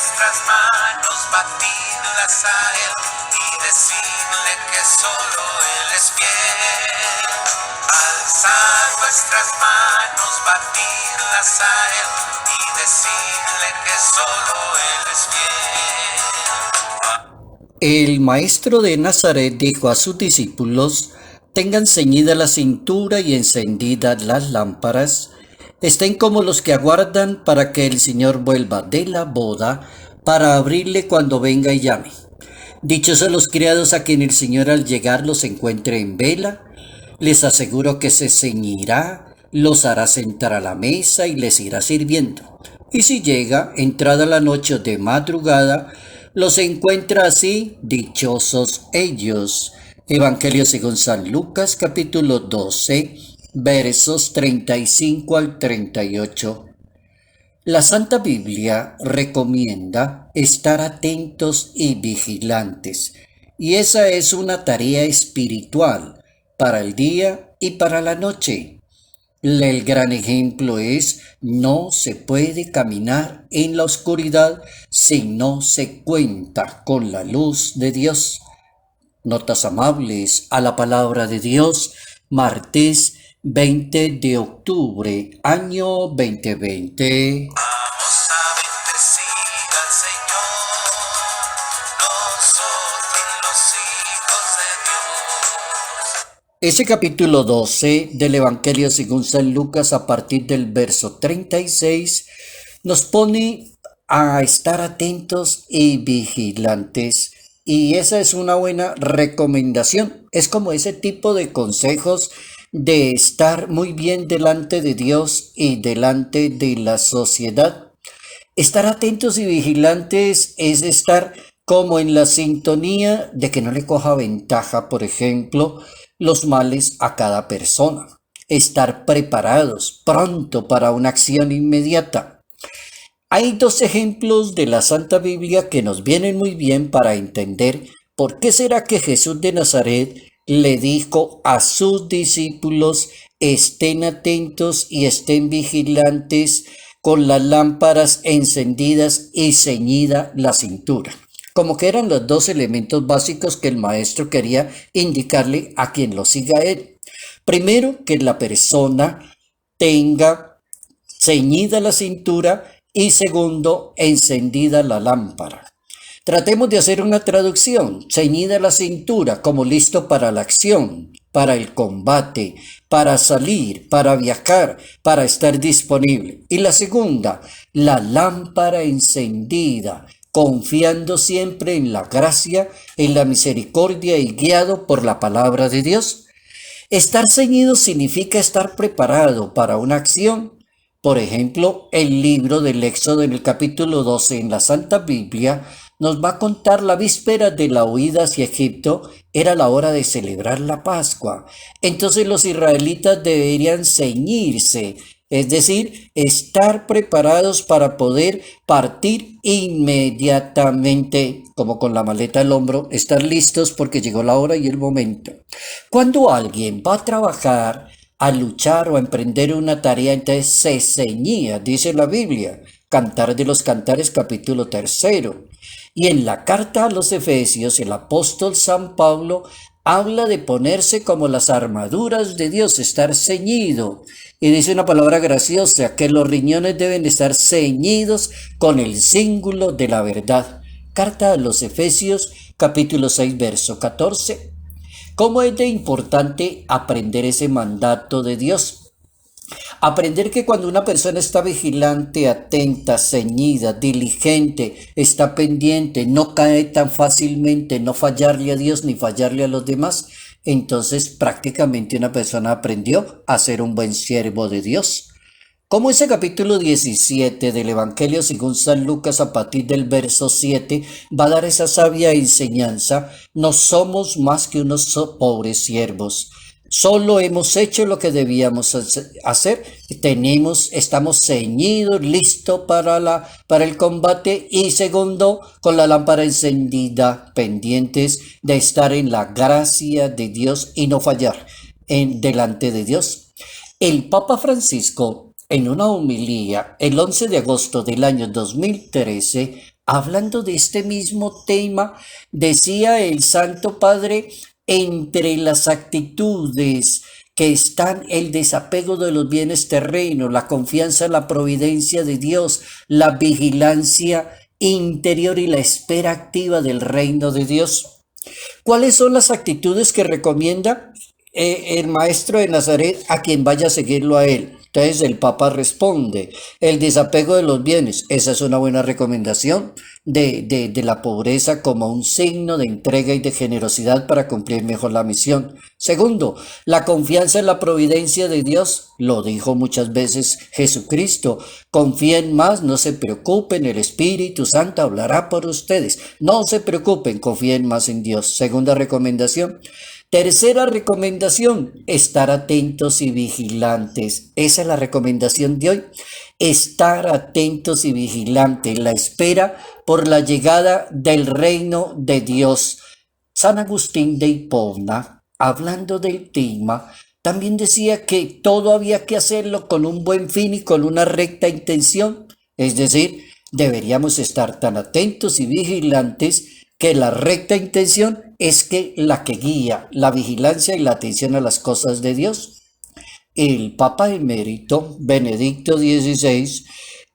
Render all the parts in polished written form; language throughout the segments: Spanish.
nuestras manos, batidlas a Él y decirle que solo Él es fiel. Alzar nuestras manos, batidlas a Él y decirle que solo Él es fiel. El maestro de Nazaret dijo a sus discípulos: tengan ceñida la cintura y encendidas las lámparas, estén como los que aguardan para que el Señor vuelva de la boda, para abrirle cuando venga y llame. Dichosos los criados a quien el Señor al llegar los encuentre en vela. Les aseguro que se ceñirá, los hará sentar a la mesa y les irá sirviendo. Y si llega, entrada la noche o de madrugada, los encuentra así, dichosos ellos. Evangelio según San Lucas, capítulo 12, versos 35 al 38. La Santa Biblia recomienda estar atentos y vigilantes, y esa es una tarea espiritual para el día y para la noche. El gran ejemplo es: no se puede caminar en la oscuridad si no se cuenta con la luz de Dios. Notas amables a la palabra de Dios, martes 20 de octubre, año 2020. Vamos a bendecir al Señor, nosotros los hijos de Dios. Ese capítulo 12 del Evangelio según San Lucas, a partir del verso 36, nos pone a estar atentos y vigilantes. Y esa es una buena recomendación. Es como ese tipo de consejos de estar muy bien delante de Dios y delante de la sociedad. Estar atentos y vigilantes es estar como en la sintonía de que no le coja ventaja, por ejemplo, los males a cada persona. Estar preparados, pronto para una acción inmediata. Hay dos ejemplos de la Santa Biblia que nos vienen muy bien para entender por qué será que Jesús de Nazaret le dijo a sus discípulos: estén atentos y estén vigilantes con las lámparas encendidas y ceñida la cintura. Como que eran los dos elementos básicos que el maestro quería indicarle a quien lo siga a él. Primero, que la persona tenga ceñida la cintura, y segundo, encendida la lámpara. Tratemos de hacer una traducción: ceñida la cintura, como listo para la acción, para el combate, para salir, para viajar, para estar disponible. Y la segunda, la lámpara encendida, confiando siempre en la gracia, en la misericordia y guiado por la palabra de Dios. Estar ceñido significa estar preparado para una acción. Por ejemplo, el libro del Éxodo en el capítulo 12 en la Santa Biblia nos va a contar la víspera de la huida hacia Egipto. Era la hora de celebrar la Pascua. Entonces los israelitas deberían ceñirse, es decir, estar preparados para poder partir inmediatamente, como con la maleta al hombro, estar listos porque llegó la hora y el momento. Cuando alguien va a trabajar, a luchar o a emprender una tarea, entonces se ceñía, dice la Biblia, Cantar de los Cantares, capítulo 3. Y en la carta a los Efesios, el apóstol San Pablo habla de ponerse como las armaduras de Dios, estar ceñido. Y dice una palabra graciosa, que los riñones deben estar ceñidos con el cíngulo de la verdad. Carta a los Efesios, capítulo 6, verso 14. ¿Cómo es de importante aprender ese mandato de Dios? Aprender que cuando una persona está vigilante, atenta, ceñida, diligente, está pendiente, no cae tan fácilmente, no fallarle a Dios ni fallarle a los demás, entonces prácticamente una persona aprendió a ser un buen siervo de Dios. Como ese capítulo 17 del Evangelio según San Lucas, a partir del verso 7, va a dar esa sabia enseñanza: no somos más que unos pobres siervos. Solo hemos hecho lo que debíamos hacer. Estamos ceñidos, listos para el combate. Y segundo, con la lámpara encendida, pendientes de estar en la gracia de Dios y no fallar delante de Dios. El Papa Francisco en una homilía el 11 de agosto del año 2013, hablando de este mismo tema, decía el Santo Padre: entre las actitudes que están el desapego de los bienes terrenos, la confianza en la providencia de Dios, la vigilancia interior y la espera activa del reino de Dios. ¿Cuáles son las actitudes que recomienda el maestro de Nazaret a quien vaya a seguirlo a él? Entonces el Papa responde: el desapego de los bienes. Esa es una buena recomendación de la pobreza como un signo de entrega y de generosidad para cumplir mejor la misión. Segundo, la confianza en la providencia de Dios. Lo dijo muchas veces Jesucristo: confíen más, no se preocupen, el Espíritu Santo hablará por ustedes. No se preocupen, confíen más en Dios. Segunda recomendación. Tercera recomendación: estar atentos y vigilantes. Esa es la recomendación de hoy. Estar atentos y vigilantes. La espera por la llegada del reino de Dios. San Agustín de Hipona, hablando del tema, también decía que todo había que hacerlo con un buen fin y con una recta intención. Es decir, deberíamos estar tan atentos y vigilantes que la recta intención es que la que guía la vigilancia y la atención a las cosas de Dios. El Papa emérito Benedicto XVI,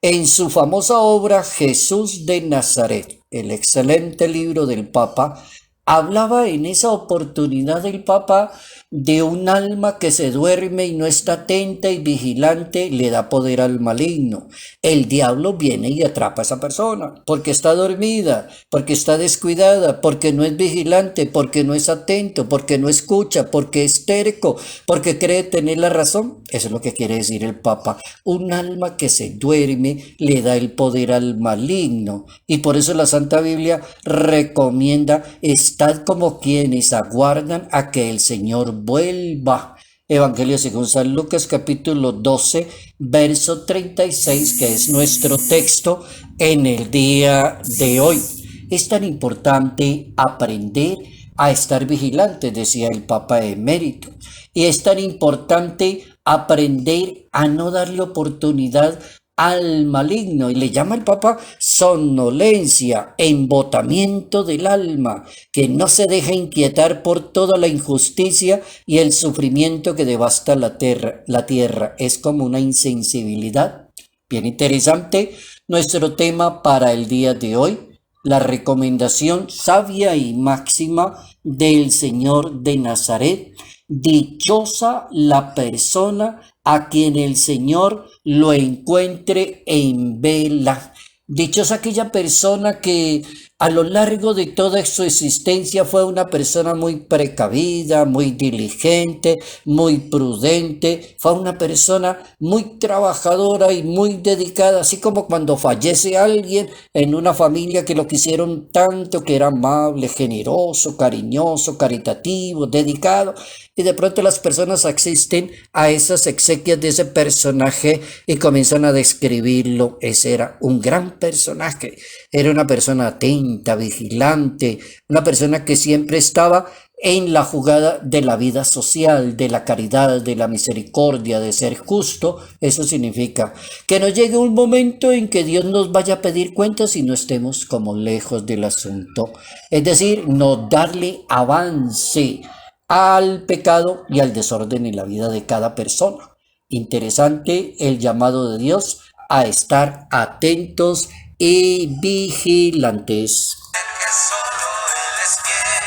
en su famosa obra Jesús de Nazaret, el excelente libro del Papa, hablaba en esa oportunidad del Papa de un alma que se duerme y no está atenta y vigilante, le da poder al maligno. El diablo viene y atrapa a esa persona porque está dormida, porque está descuidada, porque no es vigilante, porque no es atento, porque no escucha, porque es terco, porque cree tener la razón. Eso es lo que quiere decir el Papa. Un alma que se duerme le da el poder al maligno. Y por eso la Santa Biblia recomienda: estad como quienes aguardan a que el Señor vuelva. Evangelio según San Lucas, capítulo 12, verso 36, que es nuestro texto en el día de hoy. Es tan importante aprender a estar vigilante, decía el Papa emérito. Y es tan importante aprender a no darle oportunidad al maligno, y le llama el Papa somnolencia, embotamiento del alma, que no se deja inquietar por toda la injusticia y el sufrimiento que devasta la tierra. Es como una insensibilidad. Bien interesante nuestro tema para el día de hoy, la recomendación sabia y máxima del Señor de Nazaret: dichosa la persona a quien el Señor lo encuentre en vela. Dichosa aquella persona que a lo largo de toda su existencia fue una persona muy precavida, muy diligente, muy prudente, fue una persona muy trabajadora y muy dedicada, así como cuando fallece alguien en una familia que lo quisieron tanto, que era amable, generoso, cariñoso, caritativo, dedicado, y de pronto las personas asisten a esas exequias de ese personaje y comienzan a describirlo. Ese era un gran personaje, era una persona atenta, vigilante, una persona que siempre estaba en la jugada de la vida social, de la caridad, de la misericordia, de ser justo. Eso significa que no llegue un momento en que Dios nos vaya a pedir cuentas y no estemos como lejos del asunto. Es decir, no darle avance al pecado y al desorden en la vida de cada persona. Interesante el llamado de Dios a estar atentos y vigilantes. Que solo Él es fiel,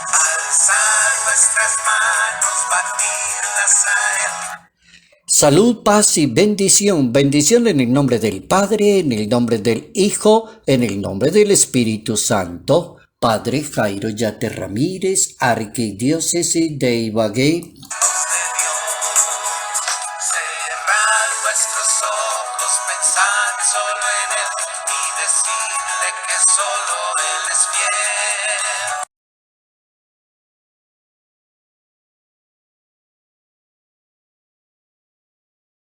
alzar nuestras manos, batirlas a Él. Salud, paz y bendición. Bendición en el nombre del Padre, en el nombre del Hijo, en el nombre del Espíritu Santo. Padre Jairo Yate Ramírez, Arquidiócesis de Ibagué. Cerrar nuestros ojos, pensar solo en Él y decirle que solo Él es fiel.